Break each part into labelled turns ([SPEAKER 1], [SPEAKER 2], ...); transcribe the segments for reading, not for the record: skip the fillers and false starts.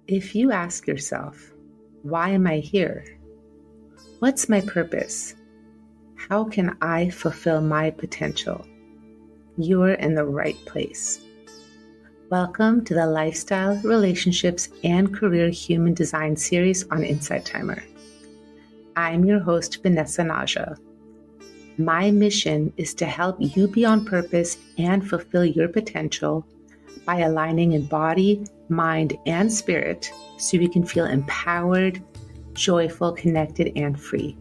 [SPEAKER 1] If you ask yourself, why am I here? What's my purpose? How can I fulfill my potential? You're in the right place. Welcome to the Lifestyle, Relationships, and Career Human Design series on Insight Timer. I'm your host, Vanessa Naja. My mission is to help you be on purpose and fulfill your potential by aligning in body, mind, and spirit so you can feel empowered, joyful, connected, and free.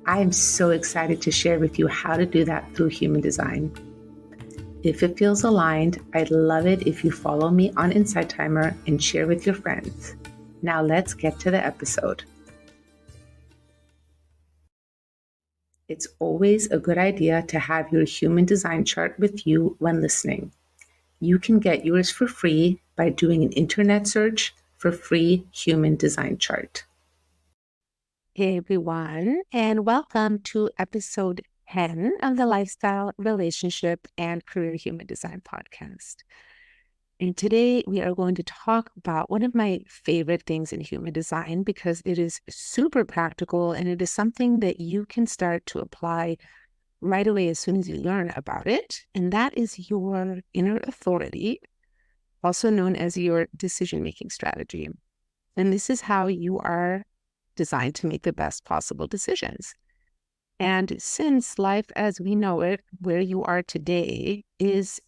[SPEAKER 1] I am so excited to share with you how to do that through human design. If it feels aligned, I'd love it if you follow me on Insight Timer and share with your friends. Now let's get to the episode. It's always a good idea to have your human design chart with you when listening. You can get yours for free by doing an internet search for free human design chart.
[SPEAKER 2] Hey everyone, and welcome to episode 10 of the Lifestyle, Relationship, and Career Human Design podcast. And today we are going to talk about one of my favorite things in human design because it is super practical and it is something that you can start to apply right away as soon as you learn about it. And that is your inner authority, also known as your decision-making strategy. And this is how you are designed to make the best possible decisions. And since life as we know it, where you are today, is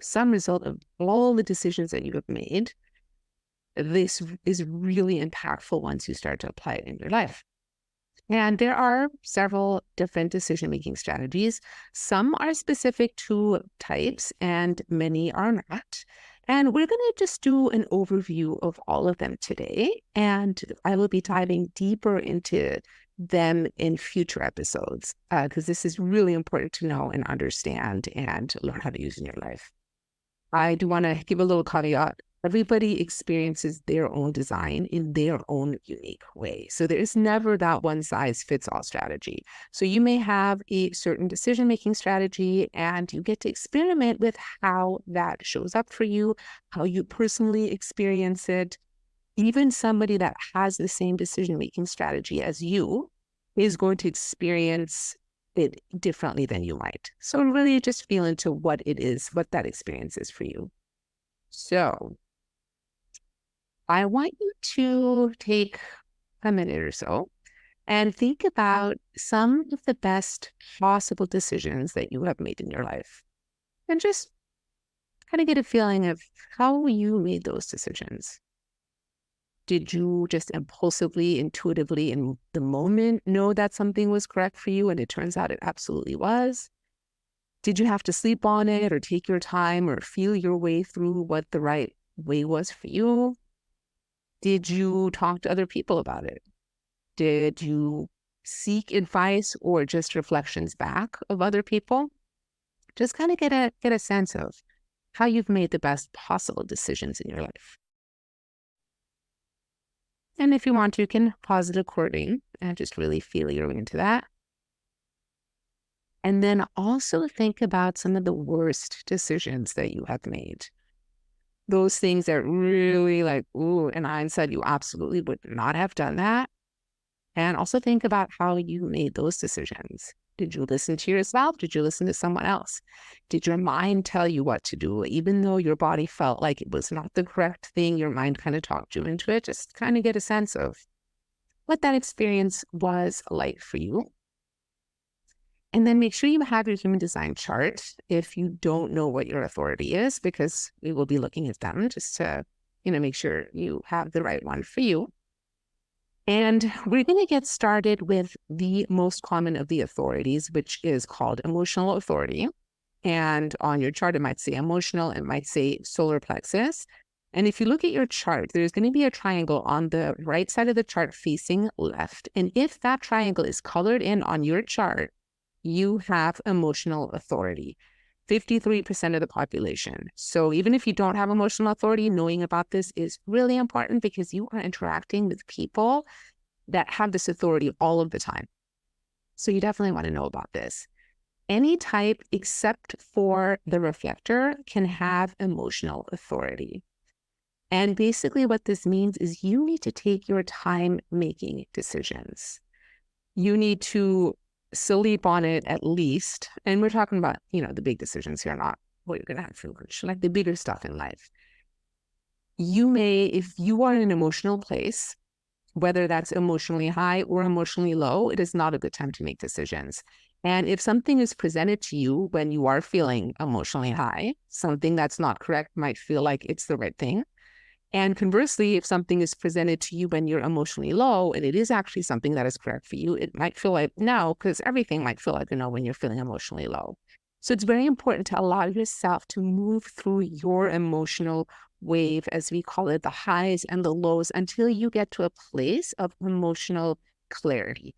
[SPEAKER 2] some result of all the decisions that you have made, this is really impactful once you start to apply it in your life. And there are several different decision-making strategies. Some are specific to types and many are not. And we're going to just do an overview of all of them today. And I will be diving deeper into them in future episodes because this is really important to know and understand and learn how to use in your life. I do want to give a little caveat. Everybody experiences their own design in their own unique way. So there is never that one size fits all strategy. So you may have a certain decision-making strategy and you get to experiment with how that shows up for you, how you personally experience it. Even somebody that has the same decision-making strategy as you is going to experience it differently than you might. So really just feel into what it is, what that experience is for you. So I want you to take a minute or so and think about some of the best possible decisions that you have made in your life. And just kind of get a feeling of how you made those decisions. Did you just impulsively, intuitively, in the moment know that something was correct for you and it turns out it absolutely was? Did you have to sleep on it or take your time or feel your way through what the right way was for you? Did you talk to other people about it? Did you seek advice or just reflections back of other people? Just kind of get a sense of how you've made the best possible decisions in your life. And if you want to, you can pause the recording and just really feel your way into that. And then also think about some of the worst decisions that you have made. Those things that really ooh, in hindsight, you absolutely would not have done that. And also think about how you made those decisions. Did you listen to yourself? Did you listen to someone else? Did your mind tell you what to do? Even though your body felt like it was not the correct thing, your mind kind of talked you into it. Just kind of get a sense of what that experience was like for you. And then make sure you have your human design chart if you don't know what your authority is, because we will be looking at them just to, make sure you have the right one for you. And we're going to get started with the most common of the authorities, which is called emotional authority. And on your chart, it might say emotional, it might say solar plexus. And if you look at your chart, there's going to be a triangle on the right side of the chart facing left. And if that triangle is colored in on your chart, you have emotional authority. 53% of the population. So even if you don't have emotional authority, knowing about this is really important because you are interacting with people that have this authority all of the time. So you definitely want to know about this. Any type except for the reflector can have emotional authority. And basically what this means is you need to take your time making decisions. You need to sleep on it at least. And we're talking about, the big decisions here, not what you're going to have for lunch, like the bigger stuff in life. You may, if you are in an emotional place, whether that's emotionally high or emotionally low, it is not a good time to make decisions. And if something is presented to you when you are feeling emotionally high, something that's not correct might feel like it's the right thing. And conversely, if something is presented to you when you're emotionally low and it is actually something that is correct for you, it might feel like no, because everything might feel like no when you're feeling emotionally low. So it's very important to allow yourself to move through your emotional wave, as we call it, the highs and the lows, until you get to a place of emotional clarity.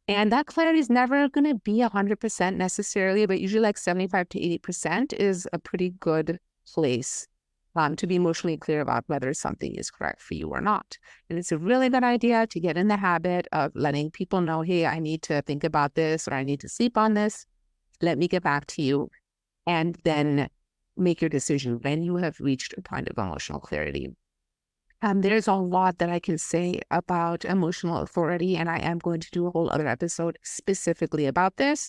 [SPEAKER 2] And that clarity is never going to be 100% necessarily, but usually like 75 to 80% is a pretty good place to be emotionally clear about whether something is correct for you or not. And it's a really good idea to get in the habit of letting people know, hey, I need to think about this, or I need to sleep on this. Let me get back to you. And then make your decision when you have reached a point of emotional clarity. There's a lot that I can say about emotional authority, and I am going to do a whole other episode specifically about this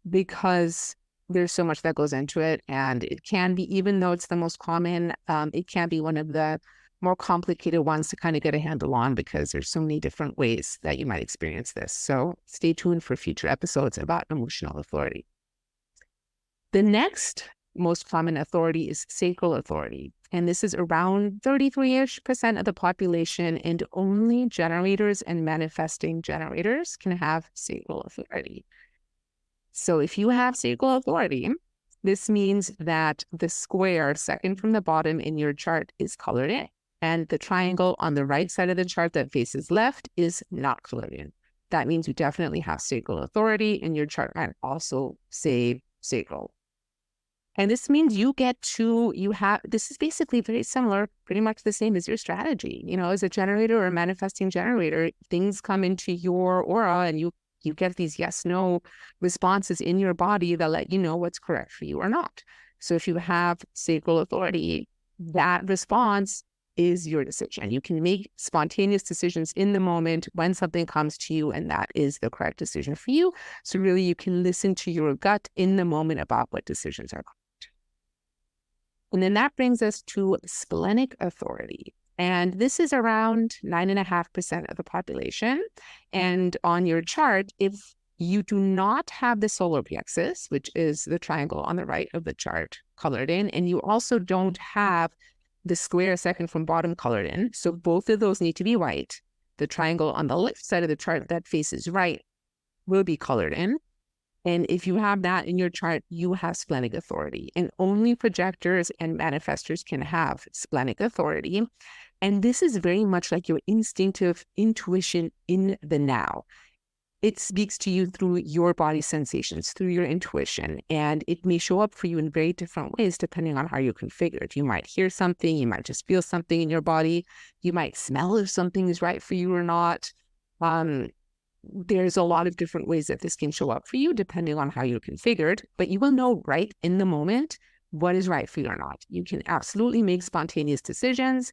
[SPEAKER 2] because there's so much that goes into it, and it can be, even though it's the most common, it can be one of the more complicated ones to kind of get a handle on because there's so many different ways that you might experience this. So stay tuned for future episodes about emotional authority. The next most common authority is sacral authority. And this is around 33-ish% of the population, and only generators and manifesting generators can have sacral authority. So if you have sacral authority, this means that the square second from the bottom in your chart is colored in, and the triangle on the right side of the chart that faces left is not colored in. That means you definitely have sacral authority, and your chart might also say sacral. And this means this is basically very similar, pretty much the same as your strategy. As a generator or a manifesting generator, things come into your aura and you get these yes/no responses in your body that let you know what's correct for you or not. So if you have sacral authority, that response is your decision. You can make spontaneous decisions in the moment when something comes to you, and that is the correct decision for you. So really, you can listen to your gut in the moment about what decisions are correct. And then that brings us to splenic authority. And this is around 9.5% of the population. And on your chart, if you do not have the solar plexus, which is the triangle on the right of the chart colored in, and you also don't have the square second from bottom colored in, so both of those need to be white. The triangle on the left side of the chart that faces right will be colored in. And if you have that in your chart, you have splenic authority. And only projectors and manifestors can have splenic authority. And this is very much like your instinctive intuition in the now. It speaks to you through your body sensations, through your intuition, and it may show up for you in very different ways depending on how you're configured. You might hear something, you might just feel something in your body, you might smell if something is right for you or not. There's a lot of different ways that this can show up for you depending on how you're configured, but you will know right in the moment what is right for you or not. You can absolutely make spontaneous decisions.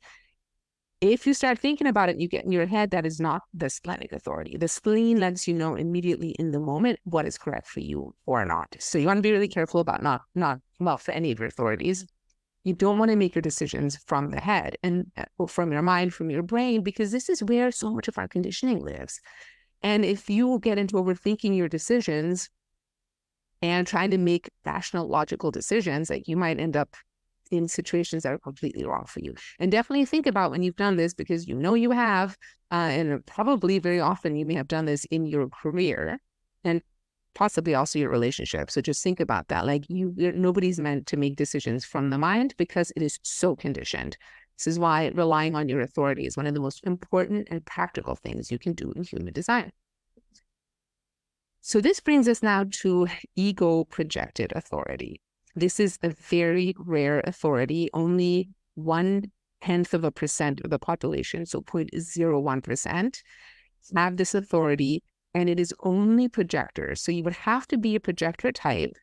[SPEAKER 2] If you start thinking about it, you get in your head, that is not the splenic authority. The spleen lets you know immediately in the moment what is correct for you or not. So you want to be really careful about well, for any of your authorities, you don't want to make your decisions from the head and or from your mind, from your brain, because this is where so much of our conditioning lives. And if you get into overthinking your decisions and trying to make rational, logical decisions, like you might end up in situations that are completely wrong for you. And definitely think about when you've done this, because you have, and probably very often you may have done this in your career and possibly also your relationship. So just think about that. Like nobody's meant to make decisions from the mind because it is so conditioned. This is why relying on your authority is one of the most important and practical things you can do in human design. So this brings us now to ego projected authority. This is a very rare authority. Only 0.1% of the population, so 0.01%, have this authority, and it is only projectors. So you would have to be a projector type,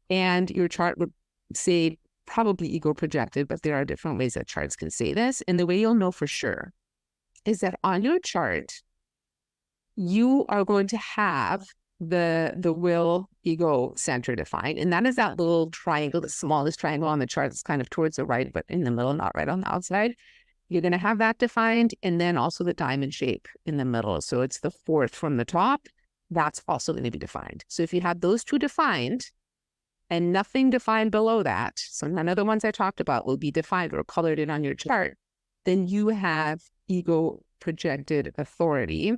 [SPEAKER 2] and your chart would say probably ego projected, but there are different ways that charts can say this. And the way you'll know for sure is that on your chart, you are going to have the will ego center defined. And that is that little triangle, the smallest triangle on the chart. It's kind of towards the right, but in the middle, not right on the outside. You're going to have that defined, and then also the diamond shape in the middle. So it's the fourth from the top. That's also going to be defined. So if you have those two defined and nothing defined below that, so none of the ones I talked about will be defined or colored in on your chart, then you have ego projected authority.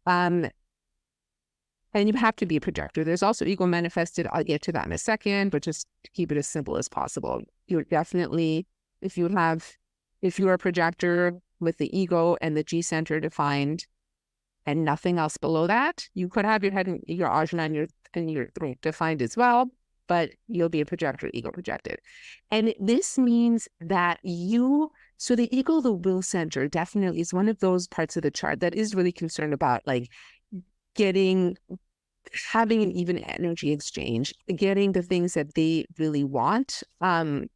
[SPEAKER 2] And you have to be a projector. There's also ego manifested. I'll get to that in a second, but just to keep it as simple as possible. You're definitely, if you're a projector with the ego and the G center defined and nothing else below that, you could have your head and your ajna and your throat defined as well, but you'll be a projector, ego projected. And this means that so the ego, the will center, definitely is one of those parts of the chart that is really concerned about like having an even energy exchange, getting the things that they really want. And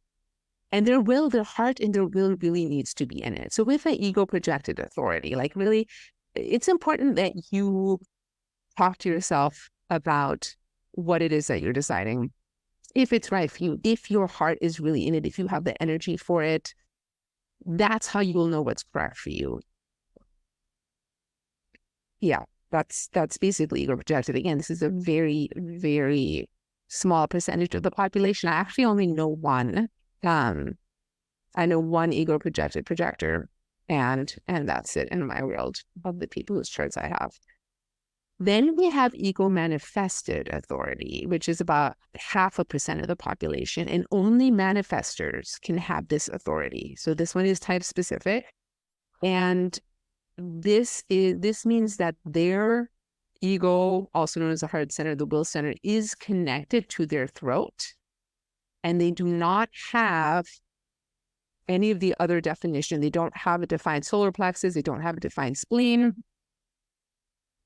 [SPEAKER 2] their heart and their will really needs to be in it. So with the ego projected authority, like really, it's important that you talk to yourself about what it is that you're deciding, if it's right for you, if your heart is really in it, if you have the energy for it. That's how you will know what's correct for you. Yeah, that's basically ego projected. Again, this is a very, very small percentage of the population. I actually only know one. I know one ego projected projector, and that's it in my world of the people whose charts I have. Then we have ego manifested authority, which is about 0.5% of the population, and only manifestors can have this authority. So this one is type specific, and this means that their ego, also known as the heart center, the will center, is connected to their throat, and they do not have any of the other definition. They don't have a defined solar plexus. They don't have a defined spleen,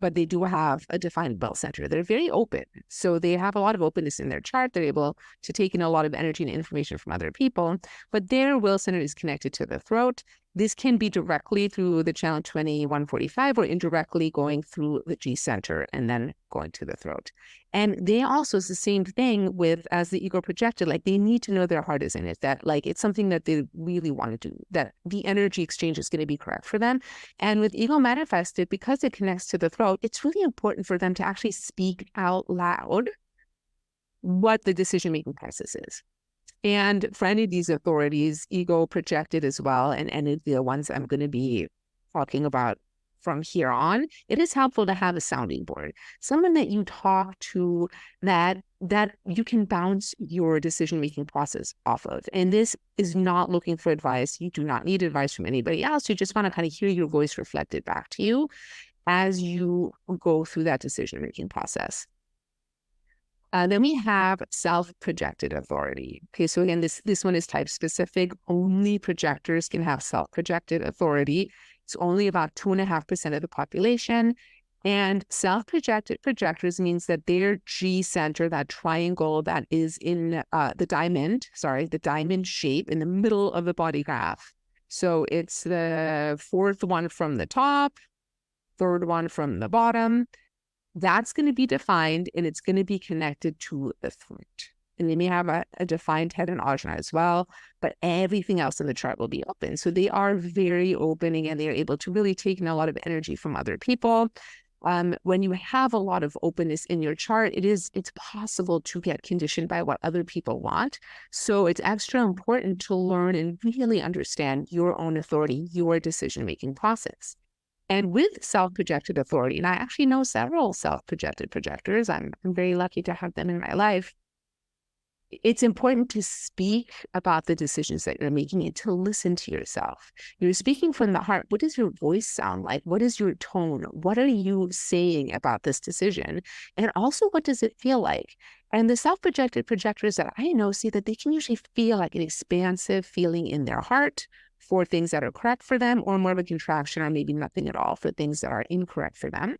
[SPEAKER 2] but they do have a defined will center. They're very open. So they have a lot of openness in their chart. They're able to take in a lot of energy and information from other people, but their will center is connected to the throat. This can be directly through the channel 2145 or indirectly going through the G center and then going to the throat. And they also, it's the same thing as the ego projected, like they need to know their heart is in it, that like it's something that they really want to do, that the energy exchange is going to be correct for them. And with ego manifested, because it connects to the throat, it's really important for them to actually speak out loud what the decision-making process is. And for any of these authorities, ego projected as well, and any of the ones I'm going to be talking about from here on, it is helpful to have a sounding board, someone that you talk to that you can bounce your decision-making process off of. And this is not looking for advice. You do not need advice from anybody else. You just want to kind of hear your voice reflected back to you as you go through that decision-making process. Then we have self-projected authority. Okay, so again, this one is type specific. Only projectors can have self-projected authority. It's only about 2.5% of the population. And self-projected projectors means that their G center, that triangle that is in the diamond shape in the middle of the body graph. So it's the fourth one from the top, third one from the bottom. That's going to be defined, and it's going to be connected to the throat. And they may have a defined head and ajna as well, but everything else in the chart will be open. So they are very opening, and they are able to really take in a lot of energy from other people. When you have a lot of openness in your chart, it's possible to get conditioned by what other people want. So it's extra important to learn and really understand your own authority, your decision-making process. And with self-projected authority, and I actually know several self-projected projectors, I'm very lucky to have them in my life. It's important to speak about the decisions that you're making and to listen to yourself. You're speaking from the heart. What does your voice sound like? What is your tone? What are you saying about this decision? And also, what does it feel like? And the self-projected projectors that I know see that they can usually feel like an expansive feeling in their heart for things that are correct for them, or more of a contraction or maybe nothing at all for things that are incorrect for them.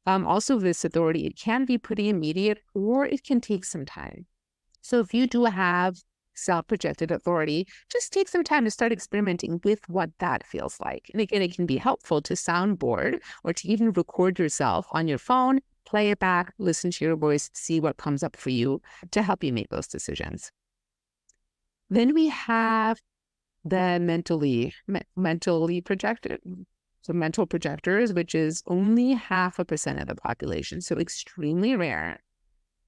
[SPEAKER 2] Also, this authority, it can be pretty immediate or it can take some time. So if you do have self-projected authority, just take some time to start experimenting with what that feels like. And again, it can be helpful to soundboard or to even record yourself on your phone, play it back, listen to your voice, see what comes up for you to help you make those decisions. Then we have the mentally projected. So mental projectors, which is only 0.5% of the population, so extremely rare.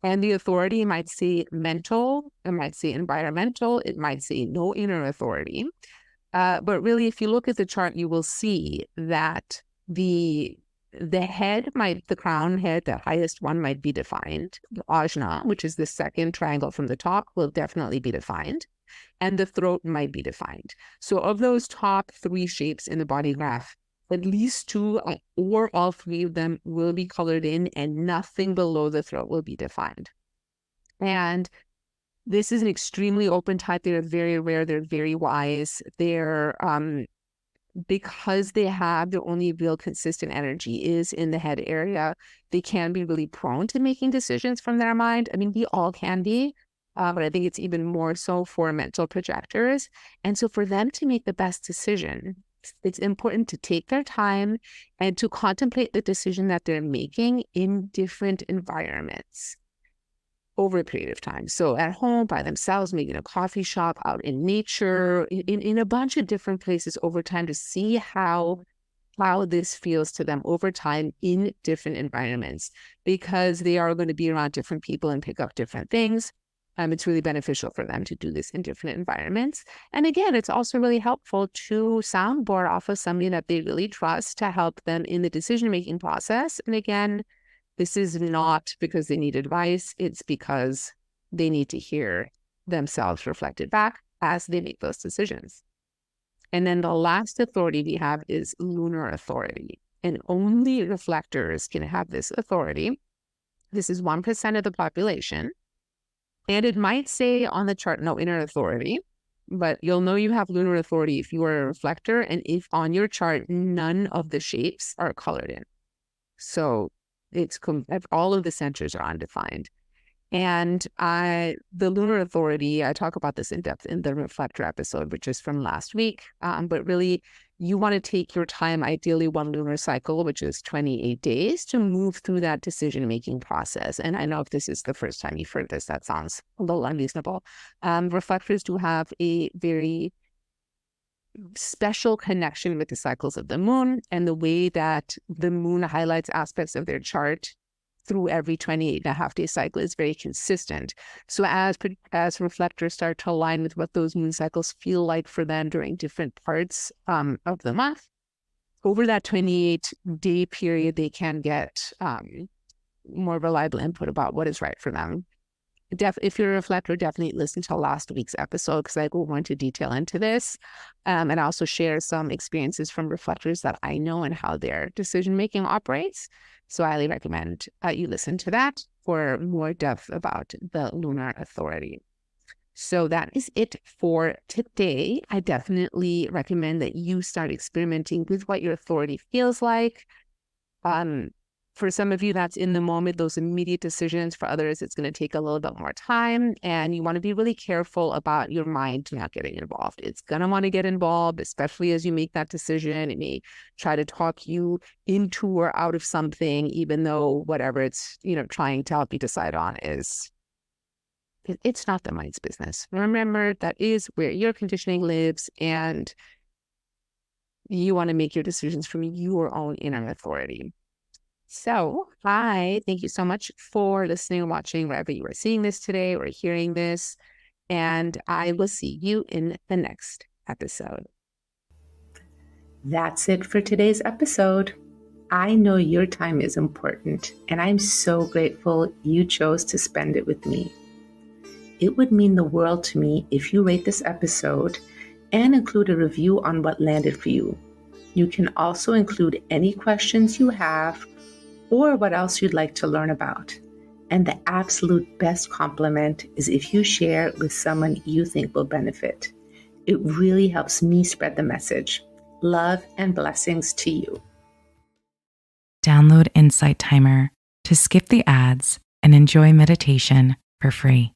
[SPEAKER 2] And the authority might say mental, it might say environmental, it might say no inner authority. But really, if you look at the chart, you will see that the crown head, the highest one might be defined. The ajna, which is the second triangle from the top, will definitely be defined. And the throat might be defined. So of those top 3 shapes in the body graph, at least 2 or all 3 of them will be colored in, and nothing below the throat will be defined. And this is an extremely open type. They're very rare. They're very wise. They're because they have their only real consistent energy is in the head area, they can be really prone to making decisions from their mind. I mean, we all can be, but I think it's even more so for mental projectors. And so for them to make the best decision, it's important to take their time and to contemplate the decision that they're making in different environments over a period of time. So at home, by themselves, maybe in a coffee shop, out in nature, in a bunch of different places over time, to see how this feels to them over time in different environments, because they are going to be around different people and pick up different things. It's really beneficial for them to do this in different environments. And again, it's also really helpful to soundboard off of somebody that they really trust to help them in the decision-making process. And again, this is not because they need advice. It's because they need to hear themselves reflected back as they make those decisions. And then the last authority we have is lunar authority. And only reflectors can have this authority. This is 1% of the population. And it might say on the chart, no inner authority, but you'll know you have lunar authority if you are a reflector and if on your chart, none of the shapes are colored in. So all of the centers are undefined. And the lunar authority, I talk about this in depth in the reflector episode, which is from last week. But really, you want to take your time, ideally 1 lunar cycle, which is 28 days, to move through that decision-making process. And I know if this is the first time you've heard this, that sounds a little unreasonable. Reflectors do have a very special connection with the cycles of the moon, and the way that the moon highlights aspects of their chart through every 28.5-day cycle is very consistent. So as reflectors start to align with what those moon cycles feel like for them during different parts of the month, over that 28-day period, they can get more reliable input about what is right for them. If you're a reflector, definitely listen to last week's episode, because I go more into detail into this. And I also share some experiences from reflectors that I know and how their decision-making operates. So I highly recommend you listen to that for more depth about the lunar authority. So that is it for today. I definitely recommend that you start experimenting with what your authority feels like. For some of you, that's in the moment, those immediate decisions. For others, it's going to take a little bit more time. And you want to be really careful about your mind not getting involved. It's going to want to get involved, especially as you make that decision. It may try to talk you into or out of something, even though whatever it's, trying to help you decide on it's not the mind's business. Remember, that is where your conditioning lives, and you want to make your decisions from your own inner authority. So I thank you so much for listening and watching wherever you are seeing this today or hearing this. And I will see you in the next episode.
[SPEAKER 1] That's it for today's episode. I know your time is important, and I'm so grateful you chose to spend it with me. It would mean the world to me if you rate this episode and include a review on what landed for you. You can also include any questions you have or what else you'd like to learn about. And the absolute best compliment is if you share it with someone you think will benefit. It really helps me spread the message. Love and blessings to you.
[SPEAKER 3] Download Insight Timer to skip the ads and enjoy meditation for free.